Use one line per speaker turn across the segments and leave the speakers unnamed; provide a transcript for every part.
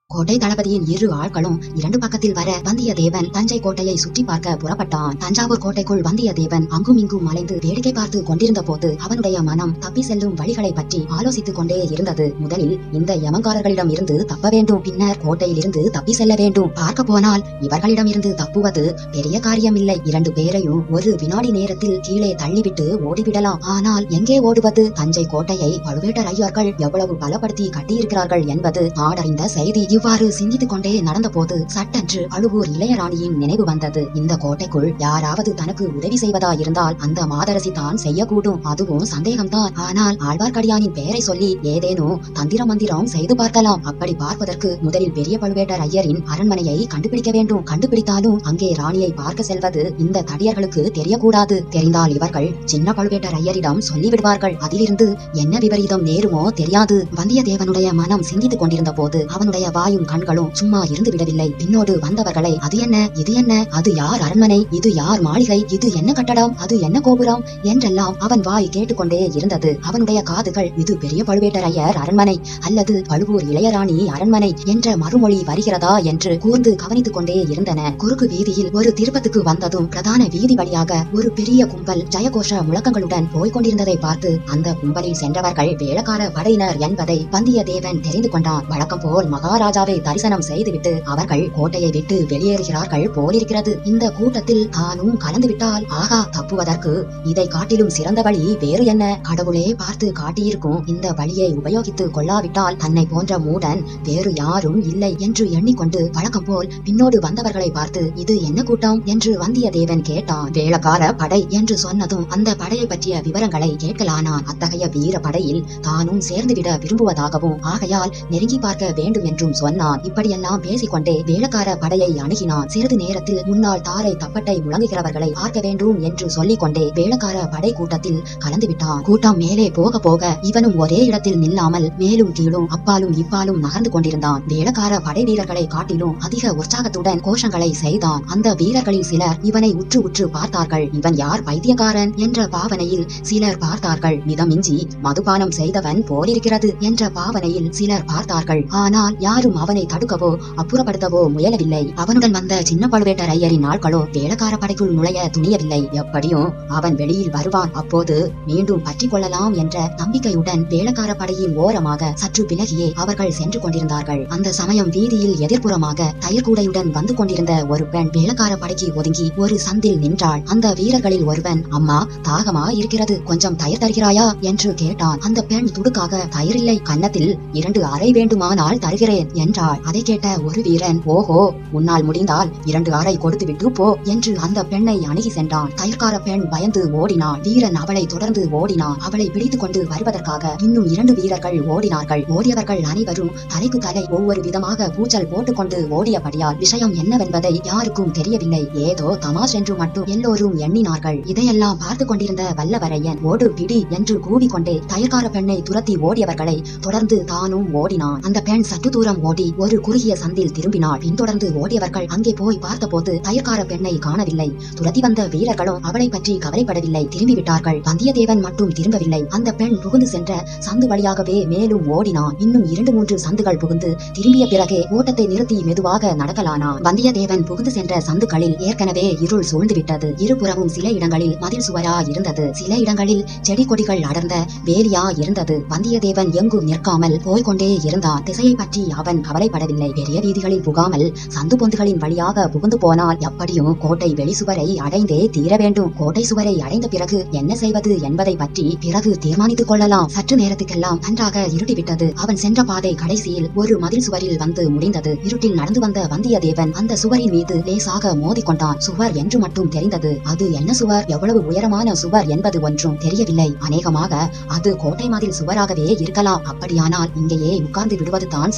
கோட்டை தளபதியின் இரு ஆட்களும் இரண்டு பக்கத்தில் வர வந்தியத்தேவன் தஞ்சை கோட்டையை சுற்றி பார்க்க புறப்பட்டான். தஞ்சாவூர் கோட்டைக்குள் வந்தியத்தேவன் அங்கும் இங்கும் மலைந்து வேடிக்கை பார்த்து கொண்டிருந்த போது அவனுடைய மனம் தப்பி செல்லும் வழிகளை பற்றி ஆலோசித்துக் கொண்டே இருந்தது. முதலில் இந்த யமங்காரர்களிடம் இருந்து தப்ப வேண்டும், பின்னர் கோட்டையில் இருந்து தப்பி செல்ல வேண்டும். பார்க்க போனால் இவர்களிடம் இருந்து தப்புவது பெரிய காரியமில்லை. இரண்டு பேரையும் ஒரு வினாடி நேரத்தில் கீழே தள்ளிவிட்டு ஓடிவிடலாம். ஆனால் எங்கே ஓடுவது? தஞ்சை கோட்டையை பழுவேட்டரையர்கள் எவ்வளவு பலப்படுத்தி கட்டியிருக்கிறார்கள் என்பது நாடறிந்த செய்தி. இவ்வாறு சிந்தித்துக் கொண்டே நடந்த போது சட்டென்று பழுவூர் இளையராணியின் நினைவு வந்தது. இந்த கோட்டைக்குள் யாராவது தனக்கு உதவி செய்வதா இருந்தால் அந்த மாதரசி தான் செய்யக்கூடும். அதுவும் சந்தேகம்தான். ஆனால் ஆழ்வார்க்கடியானின் பெயரை சொல்லி ஏதேனும் தந்திர மந்திரம் செய்து பார்க்கலாம். அப்படி பார்ப்பதற்கு முதலில் பெரிய பழுவேட்டரையரின் அரண்மனையை கண்டுபிடிக்க வேண்டும். கண்டுபிடித்தாலும் அங்கே ராணியை பார்க்க செல்வது இந்த தடியர்களுக்கு தெரியக்கூடாது. தெரிந்தால் இவர்கள் சின்ன பழுவேட்டரையரிடம் சொல்லிவிடுவார்கள். அதிலிருந்து என்ன விபரீதம் நேருமோ தெரியாது. வந்தியத்தேவனுடைய மனம் சிந்தித்துக் கொண்டிருந்த போது அவனுடைய வாயும் கண்களும் சும்மா இருந்து விடவில்லை. பின்னோடு வந்தவர்களை அது என்ன, இது என்ன, அது யார் அரண்மனை, இது யார் மாளிகை, இது என்ன கட்டடம், அது என்ன கோபுரம் என்றெல்லாம் அவன் வாய் கேட்டுக்கொண்டே இருந்தது. அவனுடைய காதுகள் இது பெரிய பழுவேட்டரையர் அரண்மனை அல்லது பழுவூர் இளையராணி அரண்மனை என்ற மறுமொழி வருகிறதா என்று கூர்ந்து கவனித்துக் கொண்டே இருந்தன. குறுக்கு வீதியில் ஒரு திருப்பத்துக்கு வந்ததும் பிரதான வீதி வழியாக ஒரு பெரிய கும்பல் ஜெயகோஷ முழக்கங்களுடன் போய்கொண்டிருந்ததை பார்த்து அந்த கும்பலில் சென்றவர்கள் வேளக்கார படையினர் என்பதை வந்தியத்தேவன் தெரிந்து கொண்டான். வழக்கம் போல் மகாராஜாவை தரிசனம் செய்துவிட்டு அவர்கள் கோட்டையை விட்டு வெளியேறுகிறார்கள் போலிருக்கிறது. இந்த கூட்டத்தில் தானும் கலந்துவிட்டால் ஆகா, தப்புவதற்கு இதை காட்டிலும் சிறந்த வழி வேறு என்ன? கடவுளே பார்த்து காட்டியிருக்கும் இந்த வழியை உபயோகித்துக் கொள்ளாவிட்டால் தன்னை போன்ற மூடன் வேறு யாரும் இல்லை என்று எண்ணிக்கொண்டு வழக்கம் போல் பின்னோடு வந்தவர்களை பார்த்து இது என்ன கூட்டம் என்று வந்தியத்தேவன் கேட்டான். வேளக்கார படை என்று சொன்னதும் அந்த படையை பற்றிய விவரங்களை கேட்கலானான். அத்தகைய வீர படையில் தானும் சேர்ந்துவிட விரும்புவதாகவும் ஆகையால் நெருங்கி பார்க்க வேண்டும் என்றும் சொன்னான். இப்படியெல்லாம் பேசிக்கொண்டே வேளக்கார படையை அணுகினான். சிறிது நேரத்தில் முன்னால் தாரை தப்பட்டை முழங்குகிறவர்களை பார்க்க வேண்டும் என்று சொல்லிக் கொண்டே வேளக்கார படை கூட்டத்தில் கலந்து விட்டான். கூட்டம் மேலே போக போக இவனும் ஒரே இடத்தில் நில்லாமல் மேலும் கீழும் அப்பாலும் இப்பாலும் நகர்ந்து கொண்டிருந்தான். வேளக்கார படை வீரர்களை காட்டிலும் அதிக உற்சாகத்துடன் கோஷங்களை செய்தான். அந்த வீரர்களில் சிலர் இவனை உற்று உற்று பார்த்தார்கள். இவன் யார், பைத்தியக்காரன் என்ற பாவனையில் சிலர் பார்த்தார்கள். மிதமிஞ்சி மதுபானம் செய்தவன் போலிருக்கிறது என்ற பாவனையில் சிலர் பார்த்தார்கள். ஆனால் யாரும் அவனை தடுக்கவோ அப்புறப்படுத்தவோ முயலவில்லை. அவனுடன் வந்த சின்ன பழுவேட்டரையரின் ஆட்களோ வேளக்கார படைக்குள் நுழைய துணியவில்லை. எப்படியும் அவன் வெளியில் வருவான், அப்போது மீண்டும் பற்றி கொள்ளலாம் என்ற நம்பிக்கையுடன் வேளக்கார படையின் ஓரமாக சற்று விலகியே அவர்கள் சென்று கொண்டிருந்தார்கள். அந்த சமயம் வீதியில் எதிர்ப்புறமாக தயிர்கூடையுடன் வந்து கொண்டிருந்த ஒரு பெண் வேளக்கார படைக்கு ஒதுங்கி ஒரு சந்தில் நின்றாள். அந்த வீரர்களில் ஒருவன், அம்மா தாகமா இருக்கிறது, கொஞ்சம் தயிர் தருகிறாயா என்று கேட்டான். அந்த பெண் துடுக்காக, தயிரில்லை, கன்னத்தில் 2 அறை வேண்டுமானால் தருகிறேன் என்றாள். அதை கேட்ட ஒரு வீரன், ஓஹோ, உன்னால் முடிந்தால் 2 அறை கொடுத்து விட்டு போ என்று அந்த பெண்ணை அணுகி சென்றான். தயிர்கார பெண் பயந்து ஓடினாள். வீரன் அவளை தொடர்ந்து ஓடினான். அவளை பிடித்துக் கொண்டு வருவதற்காக இன்னும் 2 வீரர்கள் ஓடினார்கள். ஓடியவர்கள் அனைவரும் தலைக்கு தலை ஒவ்வொரு விதமாக கூச்சல் போட்டுக்கொண்டு ஓடியபடியால் விஷயம் என்னவென்பதை யாருக்கும் தெரியவில்லை. ஏதோ தமாஷ் என்று மட்டும் எல்லோரும் எண்ணினார்கள். இதையெல்லாம் பார்த்து கொண்டிருந்த வல்லவரையன் ஓடு பிடி என்று கூவிக்கொண்டே தயிர்கார பெண்ணை துரத்தி ஓடியவர்களை தொடர்ந்து தானும் ஓடினான். அந்த பெண் சற்று தூரம் ஓடி ஒரு குறுகிய சந்தில் திரும்பினாள். பின்தொடர்ந்து ஓடியவர்கள் அங்கே போய் பார்த்தபோது தயிர்கார பெண்ணை காணவில்லை. துரத்தி வந்த வீரர்களும் அவளை பற்றி கவலைப்படவில்லை, திரும்பிவிட்டார்கள். வந்தியத்தேவன் மட்டும் திரும்பவில்லை. அந்த பெண் புகுந்து சென்ற சந்து வழியாகவே மேலும் ஓடினான். இன்னும் 2-3 சந்துகள் புகுந்து திரும்பிய பிறகே ஓட்டத்தை நிறுத்தி மெதுவாக நடக்கலானான். வந்தியத்தேவன் புகுந்து சென்ற சந்துகளில் ஏற்கனவே இருள் சூழ்ந்துவிட்டது. இருபுறமும் சில இடங்களில் மதில் சுவரா இருந்தது, சில இடங்களில் செடி கொடிகள் அடர்ந்த வேலியா இருந்தது. வந்தியத்தேவன் எங்கும் நிற்காமல் போய்கொண்டே இருந்தான். திசையை பற்றி அவன் கவலைப்படவில்லை. பெரிய வீதிகளில் புகாமல் சந்து பொந்துகளின் வழியாக புகுந்து போனால் எப்படியும் கோட்டை வெளி சுவரை அடைந்தே தீர வேண்டும். கோட்டை சுவரை அடைந்த பிறகு என்ன செய்வது என்பதை பற்றி பிறகு தீர்மானித்துக் கொள்ளலாம். சற்று நேரத்துக்கெல்லாம் நன்றாக இருட்டிவிட்டது. அவன் சென்ற பாதை கடைசியில் ஒரு மதில் சுவரில் வந்து முடிந்தது. இருட்டில் நடந்து வந்த வந்தியத்தேவன் அந்த சுவரின் மீது லேசாக மோதிக்கொண்டான். சுவர் என்று மட்டும் தெரிந்தது. அது என்ன சுவர், எவ்வளவு உயரமான சுவர் என்பது ஒன்றும் தெரியவில்லை. அநேகமாக அது கோட்டை மதில் சுவராகவே இருக்கலாம். அப்படியானால் இங்கேயே உட்கார்ந்து விடுவதுதான்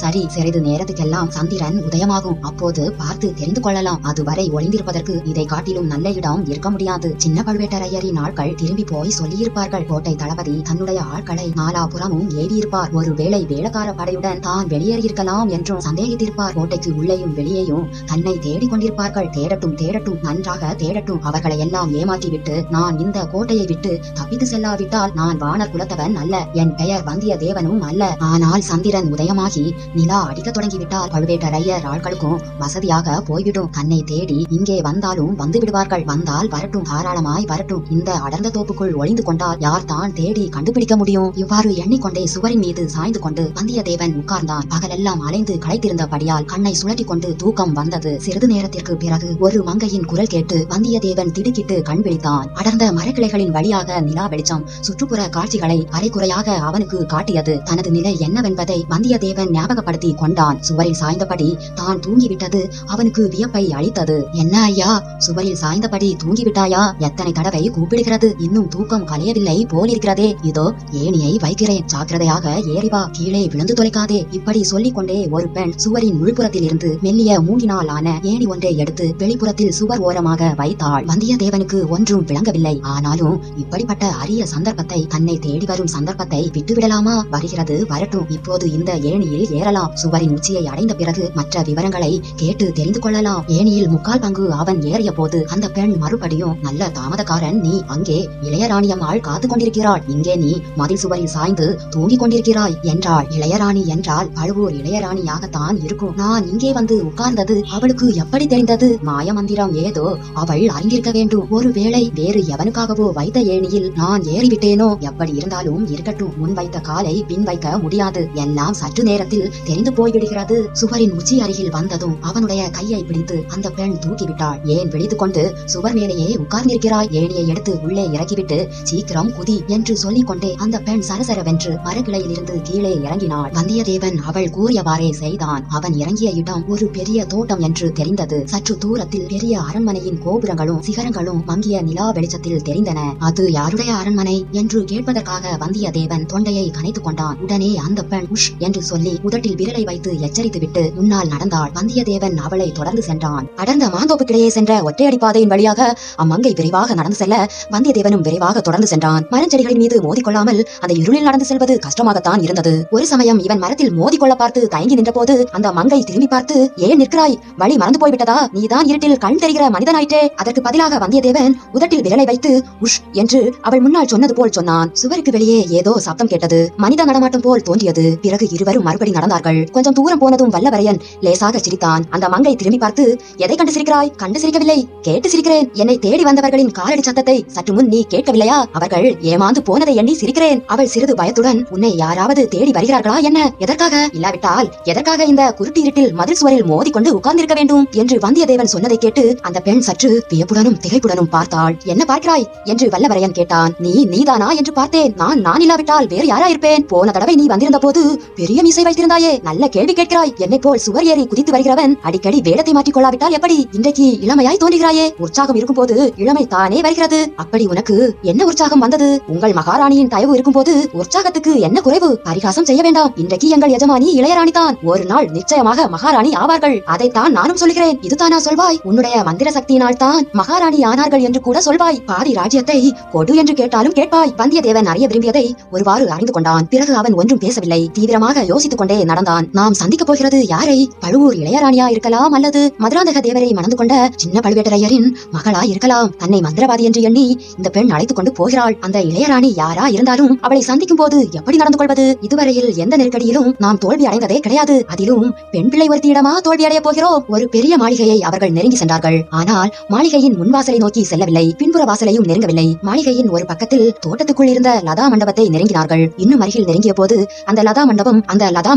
சரி. சிறிது நேரத்துக்கெல்லாம் சந்திரன் உதயமாகும், அப்போது பார்த்து தெரிந்து கொள்ளலாம். அதுவரை ஒளிந்திருப்பதற்கு இதை காட்டிலும் நல்ல இடம் இருக்க முடியாது. சின்ன பழுவேட்டரையரின் ஆட்கள் திரும்பி போய் சொல்லியிருப்பார்கள். கோட்டை தளபதி தன்னுடைய ஆட்களை நாலாபுறமும் ஏவியிருப்பார். ஒருவேளை வேளக்கார படையுடன் தான் வெளியேறியிருக்கலாம் என்றும் சந்தேகித்திருப்பார். கோட்டைக்கு உள்ளேயும் வெளியேயும் தன்னை தேடிக் கொண்டிருப்பார்கள். தேடட்டும் தேடட்டும், நன்றாக தேடட்டும். அவர்களை எல்லாம் ஏமாற்றிவிட்டு நான் இந்த கோட்டையை விட்டு தப்பித்து செல்லாவிட்டால் நான் வானர் குலத்தவன் அல்ல. என் பெயர் வந்தியத்தேவனும் அல்ல. ஆனால் சந்திரன் உதயமாகி நிலா அடி தப்பிக்க தொடங்கிவிட்டால் பழுவேட்டரையர் ஆட்களுக்கும் வசதியாக போய்விடும். தன்னை தேடி இங்கே வந்தாலும் வந்து விடுவார்கள். வந்தால் வரட்டும், தாராளமாய் வரட்டும். இந்த அடர்ந்த தோப்புக்குள் ஒளிந்து கொண்டால் யார் தான் தேடி கண்டுபிடிக்க முடியும்? இவ்வாறு எண்ணிக்கொண்டே சுவரின் மீது சாய்ந்து கொண்டு வந்தியத்தேவன் உட்கார்ந்தான். பகலெல்லாம் அலைந்து களைத்திருந்தபடியால் கண்ணை சுழட்டி கொண்டு தூக்கம் வந்தது. சிறிது நேரத்திற்கு பிறகு ஒரு மங்கையின் குரல் கேட்டு வந்தியத்தேவன் திடுக்கிட்டு கண் விழித்தான். அடர்ந்த மரக்கிளைகளின் வழியாக நிலா வெளிச்சம் சுற்றுப்புற காட்சிகளை அரைக்குறையாக அவனுக்கு காட்டியது. தனது நிலை என்னவென்பதை வந்தியத்தேவன் ஞாபகப்படுத்தி கொண்டான். சுவரில் சாய்ந்தபடி தான் தூங்கிவிட்டது அவனுக்கு வியப்பை அளித்தது. என்ன ஐயா, சுவரில் சாய்ந்தபடி தூங்கிவிட்டாயா? எத்தனை தடவை கூப்பிடுகிறது, இன்னும் தூக்கம் கலையவில்லை போலிருக்கிறதே. இதோ ஏணியை வைக்கிறேன், ஜாக்கிரதையாக ஏறிவா, கீழே விழுந்து தொலைக்காதே. இப்படி சொல்லிக் கொண்டே ஒரு பெண் சுவரின் உள்புறத்தில் இருந்து மெல்லிய மூங்கினால் ஆன ஏணி ஒன்றை எடுத்து வெளிப்புறத்தில் சுவர் ஓரமாக வைத்தாள். வந்தியத்தேவனுக்கு ஒன்றும் விளங்கவில்லை. ஆனாலும் இப்படிப்பட்ட அரிய சந்தர்ப்பத்தை, தன்னை தேடி வரும் சந்தர்ப்பத்தை விட்டுவிடலாமா? வருகிறது வரட்டும், இப்போது இந்த ஏணியில் ஏறலாம். சுவரின் உச்சியை அடைந்த பிறகு மற்ற விவரங்களை கேட்டு தெரிந்து கொள்ளலாம். ஏணியில் 3/4 பங்கு அவன் ஏறிய போது அந்த பெண் மறுபடியும், நல்ல தாமதக்காரன் நீ, அங்கே இளையராணியம்மாள் காத்து கொண்டிருக்கிறாள், இங்கே நீ மதில் சுவரில் சாய்ந்து தூங்கிக் கொண்டிருக்கிறாய் என்றாள். இளையராணி என்றால் பழுவூர் இளையராணியாகத்தான் இருக்கும். நான் இங்கே வந்து உட்கார்ந்தது அவளுக்கு எப்படி தெரிந்தது? மாயமந்திரம் ஏதோ அவள் அறிந்திருக்க வேண்டும். ஒருவேளை வேறு எவனுக்காகவோ வைத்த ஏணியில் நான் ஏறிவிட்டேனோ? எப்படி இருந்தாலும் இருக்கட்டும், முன் வைத்த காலை பின் வைக்க முடியாது. எல்லாம் சற்று நேரத்தில் தெரிந்து போய்விடுகிறது. சுவரின் உச்சி அருகில் வந்ததும் அவனுடைய கையை பிடித்து அந்த பெண் தூக்கிவிட்டாள். ஏன் விழித்துக் கொண்டு சுவர் மேலேயே உட்கார்ந்திருக்கிறாய்? ஏணியை எடுத்து உள்ளே இறக்கிவிட்டு சீக்கிரம் குதி என்று சொல்லிக் கொண்டே அந்த பெண் சரசரவென்று மரக்கிளையில் இருந்து கீழே இறங்கினாள். வந்தியத்தேவன் அவள் கூறியவாறே செய்தான். அவன் இறங்கிய இடம் ஒரு பெரிய தோட்டம் என்று தெரிந்தது. சற்று தூரத்தில் பெரிய அரண்மனையின் கோபுரங்களும் சிகரங்களும் மங்கிய நிலா வெளிச்சத்தில் தெரிந்தன. அது யாருடைய அரண்மனை என்று கேட்பதற்காக வந்தியத்தேவன் தொண்டையை கனைத்துக் கொண்டான். உடனே அந்த பெண் உஷ் என்று சொல்லி உதட்டில் விரலை வைத்து எச்சரித்துவிட்டு முன்னால் நடந்தாள். வந்தியத்தேவன் அவளை தொடர்ந்து சென்றான். அடர்ந்த மாந்தோப்புக்கிடையே சென்ற ஒற்றையடி பாதையின் வழியாக அம்மங்கை விரைவாக நடந்து செல்ல வந்தியத்தேவனும் விரைவாக தொடர்ந்து சென்றான். மரஞ்செடிகளின் மீது மோதிக்கொள்ளாமல் அந்த இருளில் நடந்து செல்வது கஷ்டமாகத்தான் இருந்தது. ஒரு சமயம் இவன் மரத்தில் மோதிக்கொள்ள பார்த்து தயங்கி நின்ற போது அந்த மங்கை திரும்பி பார்த்து, ஏன் நிற்கிறாய்? வழி மறந்து போய்விட்டதா? நீதான் இருட்டில் கண் தெரிகிற மனிதனாயிற்றே. அதற்கு பதிலாக வந்தியத்தேவன் உதட்டில் விரலை வைத்து உஷ் என்று அவள் முன்னால் சொன்னது போல் சொன்னான். சுவருக்கு வெளியே ஏதோ சப்தம் கேட்டது. மனித நடமாட்டம் போல் தோன்றியது. பிறகு இருவரும் மறுபடி நடந்தார்கள். கொஞ்சம் தூரம் போனதும் வல்லவரையன் லேசாக சிரித்தான். அந்த மங்கை திரும்பி பார்த்து, எதை கண்டு சிரிக்கிறாய்? கண்டு சிரிக்கவில்லை, கேட்டு சிரிக்கிறேன். என்னை தேடி வந்தவர்களின் காலடி சத்தத்தை சற்று முன் நீ கேட்கவில்லையா? அவர்கள் ஏமாந்து போனதை எண்ணி சிரிக்கிறேன். அவள் சிறிது பயத்துடன், உன்னை யாராவது தேடி வருகிறார்களா என்ன? எதற்காக? இல்லாவிட்டால் எதற்காக இந்த குருட்டு இருட்டில் மதில் சுவரில் மோதிக்கொண்டு உட்கார்ந்திருக்க வேண்டும் என்று வந்தியத்தேவன் சொன்னதை கேட்டு அந்த பெண் சற்று வியப்புடனும் திகைப்புடனும் பார்த்தாள். என்ன பார்க்கிறாய் என்று வல்லவரையன் கேட்டான். நீதானா என்று பார்த்தேன். நான் இல்லாவிட்டால் வேறு யாரா இருப்பேன்? போன தடவை நீ வந்திருந்த போது பெரிய மீசை வைத்திருந்தாயே. நல்ல கேள்வி கேட்கிறாய். என்னை போல் சுவர் ஏறி குதித்து வருகிறவன் அடிக்கடி வேடத்தை மாற்றிக் கொள்ளாவிட்டால் எப்படி? இன்றைக்கு இளமையாய் தோன்றுகிறாயே. உற்சாகம் இருக்கும் போது இளமை தானே வருகிறது. அப்படி உனக்கு என்ன உற்சாகம் வந்தது? உங்கள் மகாராணியின் தயவு இருக்கும் போது உற்சாகத்துக்கு என்ன குறைவு? பரிகாசம் செய்ய வேண்டாம். இன்றைக்கு எங்கள் எஜமானி இளையராணி தான். ஒரு நாள் நிச்சயமாக மகாராணி ஆவார்கள். அதைத்தான் நானும் சொல்கிறேன். இதுதானா சொல்வாய்? உன்னுடைய மந்திர சக்தியினால் தான் மகாராணி ஆனார்கள் என்று கூட சொல்வாய். பாதி ராஜ்யத்தை கொடு என்று கேட்டாலும் கேட்பாய். வந்தியத்தேவன் அறிய விரும்பியதை ஒருவாறு அறிந்து கொண்டான். பிறகு அவன் ஒன்றும் பேசவில்லை. தீவிரமாக யோசித்துக் கொண்டே நடந்தான். நாம் சந்திக்க போகிறது யாரை? பழுவூர் இளையராணியா இருக்கலாம், அல்லது மதுராந்தக தேவரை மணந்து கொண்ட சின்ன பழுவேட்டரையரின் மகளா இருக்கலாம். தன்னை மந்திரவாதி என்று எண்ணி இந்த பெண் அழைத்துக் கொண்டு போகிறாள். அந்த இளையராணி யாரா இருந்தாலும் அவளை சந்திக்கும் போது எப்படி நடந்து கொள்வது? இதுவரையில் எந்த நெருக்கடியிலும் நாம் தோல்வி அடைந்ததே கிடையாது. அதிலும் பெண் பிள்ளை ஒருத்தியிடமா தோல்வி அடைய போகிறோம்? ஒரு பெரிய மாளிகையை அவர்கள் நெருங்கி சென்றார்கள். ஆனால் மாளிகையின் முன்வாசலை நோக்கி செல்லவில்லை, பின்புற வாசலையும் நெருங்கவில்லை. மாளிகையின் ஒரு பக்கத்தில் தோட்டத்துக்குள் இருந்த லதா மண்டபத்தை நெருங்கினார்கள். இன்னும் அருகில் நெருங்கிய போது அந்த லதா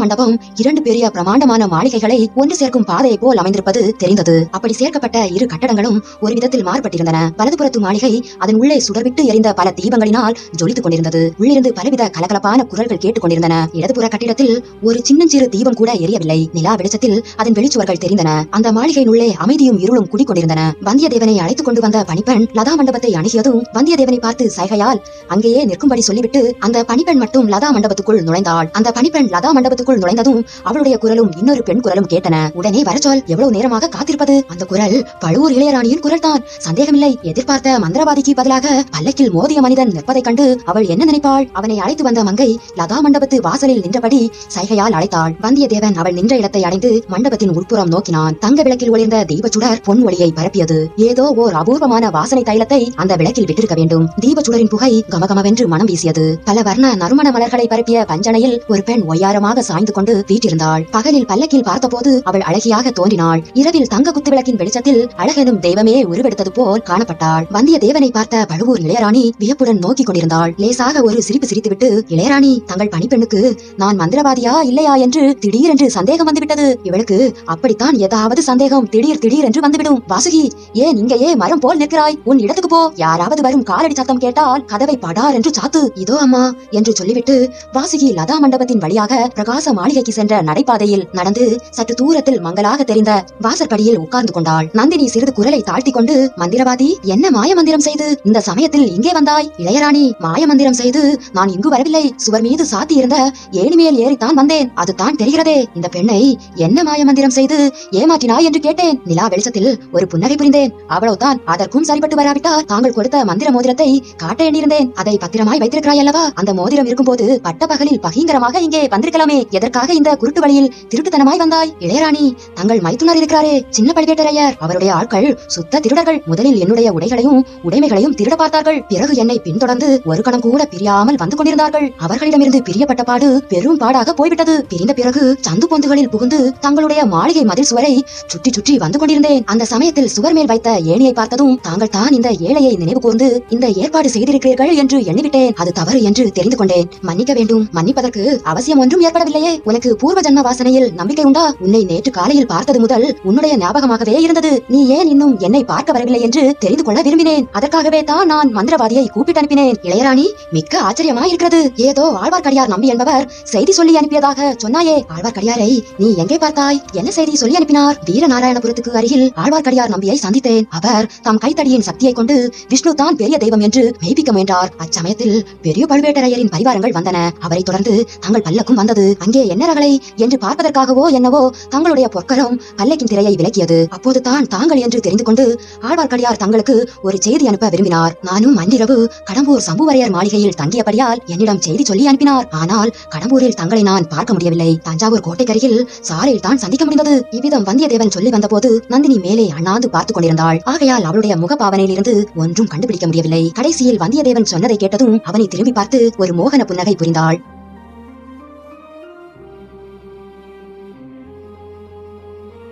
மண்டபம் 2 பெரிய பிரமாண்டமான மாளிகைகளை ஒன்று சேர்க்கும் பாதையை போல் அமைந்திருப்பது தெரிந்தது. அப்படி சேர்க்கப்பட்ட இரு கட்டடங்களும் ஒரு விதத்தில் மாறுபட்டிருந்தன. வலதுபுறத்து மாளிகை அதன் உள்ளே சுடர்விட்டு எரிந்த பல தீபங்களினால் ஜொலித்துக் கொண்டிருந்தது. உள்ளிருந்து பலவித கலகலப்பான குரல்கள் கேட்டுக் கொண்டிருந்தன. இடதுபுற கட்டிடத்தில் ஒரு சின்னஞ்சிறு தீபம் கூட எரியவில்லை. நிலா வெளிச்சத்தில் அதன் வெளிச்சுவர்கள் தெரிந்தன. அந்த மாளிகையின் உள்ளே அமைதியும் இருளும் குடிக்கொண்டிருந்தன. வந்தியத்தேவனை அழைத்துக் கொண்டு வந்த பணிப்பெண் லதா மண்டபத்தை அணுகியதும் வந்தியத்தேவனை பார்த்து சைகையால் அங்கேயே நிற்கும்படி சொல்லிவிட்டு அந்த பணிப்பெண் மட்டும் லதா மண்டபத்துக்குள் நுழைந்தாள். அந்த பணிப்பெண் லதா மண்டபத்துக்குள் நுழைந்ததும் அவளுடைய குரலும் இன்னொரு பெண் குரலும் கேட்டன. உடனே வரச்சொல், எவ்வளவு நேரமாக காத்திருப்பது? அந்த குரல் பழுவூர் இளையராணியின் குரல் தான், சந்தேகமில்லை. எதிர்பார்த்த மந்திரவாதிக்கு பதிலாக பல்லக்கில் மோதிய மனிதன் நிற்பதைக் கண்டு அவள் என்ன நினைப்பாள்? அவனை அழைத்து வந்த மங்கை லதா மண்டபத்து வாசலில் நின்றபடி சைகையால் அழைத்தாள். வந்தியத்தேவன் அவள் நின்ற இடத்தை அடைந்து மண்டபத்தின் உட்புறம் நோக்கினான். தங்க விளக்கில் ஒளிர்ந்த தீபச்சுடர் பொன் ஒளியை பரப்பியது. ஏதோ ஓர் அபூர்வமான வாசனை தைலத்தை அந்த விளக்கில் விட்டிருக்க வேண்டும். தீபச்சுடரின் புகை கமகமவென்று மனம் வீசியது. பல வர்ண நறுமண மலர்களை பரப்பிய பஞ்சனையில் ஒரு பெண் ஒய்யாரமாக சாய்ந்து கொண்டு வீட்டிருந்தாள். கொண்டிருந்தாள். பகலில் பல்லக்கில் பார்த்தபோது அவள் அழகியாக தோன்றினாள். இரவில் தங்க குத்துவிளக்கின் வெளிச்சத்தில் அழகெனும் தெய்வமே உருவெடுத்தது போல் காணப்பட்டாள். வந்தியத்தேவனை பார்த்த பழுவூர் இளையராணி வியப்புடன் நோக்கிக் கொண்டிருந்தாள். லேசாக ஒரு சிரிப்பு சிரித்துவிட்டு, இளையராணி, தங்கள் பணிப்பெண்ணுக்கு நான் மந்திரவாதியா இல்லையா என்று திடீரென்று சந்தேகம் வந்துவிட்டது. இவளுக்கு அப்படித்தான் ஏதாவது சந்தேகம் திடீர் என்று வந்துவிடும். வாசுகி, ஏன் இங்கேயே மரம் போல் நிற்கிறாய்? உன் இடத்துக்கு போ. யாராவது வரும் காலடி சத்தம் கேட்டால் கதவை படார் என்று சாத்து. இதோ அம்மா என்று சொல்லிவிட்டு வாசுகி லதா மண்டபத்தின் வழியாக பிரகாச மாளிகைக்கு சென்ற நடைபாதையில் நடந்து சற்று தூரத்தில் மங்களாக தெரிந்த வாசற்படியில் உட்கார்ந்து கொண்டாள். நந்தினி சிறிது குரலை தாழ்த்திக் கொண்டு, மந்திரவாதி, என்ன மாய மந்திரம் செய்து இந்த சமயத்தில் இங்கே வந்தாய்? இளையராணி, மாய மந்திரம் செய்து நான் இங்கு வரவில்லை. சுவர் மீது சாத்தி இருந்த ஏணி மேல் ஏறித்தான் வந்தேன். அதுதான் தெரிகிறதே. இந்த பெண்ணை என்ன மாய மந்திரம் செய்து ஏமாற்றினாய் என்று கேட்டேன். நிலா வெளிச்சத்தில் ஒரு புன்னகை புரிந்தேன். அவ்வளவுதான். அதற்கும் சரிபட்டு வராவிட்டால் தாங்கள் கொடுத்த மந்திர மோதிரத்தை காட்ட எண்ணியிருந்தேன். அதை பத்திரமாய் வைத்திருக்கிறாய் அல்லவா? அந்த மோதிரம் இருக்கும்போது பட்ட பகலில் பகிங்கரமாக இங்கே வந்திருக்கலாமே. எதற்காக இந்த குருட்டு வழியில் திருட்டுத்தனமாய் வந்தாய்? இளையராணி, தங்கள் மைத்துனர் இருக்கிறாரே, சின்ன பழுவேட்டரையர், அவருடைய ஆட்கள் சுத்த திருடர்கள். முதலில் என்னுடைய உடைகளையும் உடைமைகளையும் திருட பார்த்தார்கள். பிறகு என்னை பின்தொடர்ந்து ஒரு கணம் கூட பிரியாமல் வந்து கொண்டிருந்தார்கள். அவர்களிடமிருந்து பிரியப்பட்ட பாடு பெரும் பாடாக போய்விட்டது. பிரிந்த பிறகு சந்து பொந்துகளில் புகுந்து தங்களுடைய மாளிகை மதில் சுவரை சுற்றி சுற்றி வந்து கொண்டிருந்தேன். அந்த சமயத்தில் சுவர் மேல் வைத்த ஏணியை பார்த்ததும் தாங்கள் தான் இந்த ஏழையை நினைவு கூர்ந்து இந்த ஏற்பாடு செய்திருக்கிறீர்கள் என்று எண்ணிவிட்டேன். அது தவறு என்று தெரிந்து கொண்டேன். மன்னிக்க வேண்டும். மன்னிப்பதற்கு அவசியம் ஒன்றும் ஏற்படவில்லையே. உனக்கு பூர்வ ஜன்ம வாசனையில் நம்பிக்கை உண்டா? உன்னை நேற்று காலையில் பார்த்தது முதல் உன்னுடைய ஞாபகமாகவே இருந்தது. நீ ஏன் இன்னும் என்னை பார்க்க வரவில்லை என்று தெரிந்து கொள்ள விரும்பினேன். அதற்காகவே தான் நான் மந்திரவாதியை கூப்பிட்டு அனுப்பினேன். இளையராணி, மிக்க ஆச்சரியமாய் இருக்கிறது. ஏதோ ஆழ்வார்க்கடியார் நம்பி என்பவர் செய்தி சொல்லி அனுப்பியதாக சொன்னாயே. ஆழ்வார்க்கடியாரை நீ எங்கே பார்த்தாய்? என்ன செய்தி சொல்லி அனுப்பினார்? வீரநாராயணபுரத்துக்கு அருகில் ஆழ்வார்க்கடியார் நம்பியை சந்தித்தேன். அவர் தம் கைத்தடியின் சக்தியை கொண்டு விஷ்ணு தான் பெரிய தெய்வம் என்று மெய்ப்பிக்க முயன்றார். அச்சமயத்தில் பெரிய பழுவேட்டரையரின் பரிவாரங்கள் வந்தன. அவரை தொடர்ந்து தங்கள் பல்லக்கும் வந்தது. அங்கே என்ன ரகளை என்று பார்ப்பதற்காகவோ என்னவோ தங்களுடைய பொற்கரம் பல்லக்கின் திரையை விலக்கியது. அப்போது தான் தாங்கள் என்று தெரிந்து கொண்டு ஆழ்வார்க்கடியார் தங்களுக்கு ஒரு செய்தி அனுப்ப விரும்பினார். நானும் அன்றிரவு கடம்பூர் சம்புவரையர் மாளிகையில் தங்கியபடியால் என்னிடம் செய்தி சொல்லி அனுப்பினார். ஆனால் கடம்பூரில் தங்களை நான் பார்க்க முடியவில்லை. தஞ்சாவூர் கோட்டைக்கருகில் சாலையில் தான் சந்திக்க முடிந்தது. இவ்விதம் வந்தியத்தேவன் சொல்லி வந்தபோது நந்தினி மேலே அண்ணாந்து பார்த்துக் கொண்டிருந்தாள். ஆகையால் அவளுடைய முகபாவனையிலிருந்து ஒன்றும் கண்டுபிடிக்க முடியவில்லை. கடைசியில் வந்தியத்தேவன் சொன்னதை கேட்டதும் அவனை திரும்பி பார்த்து ஒரு மோகன புன்னகை புரிந்தாள்.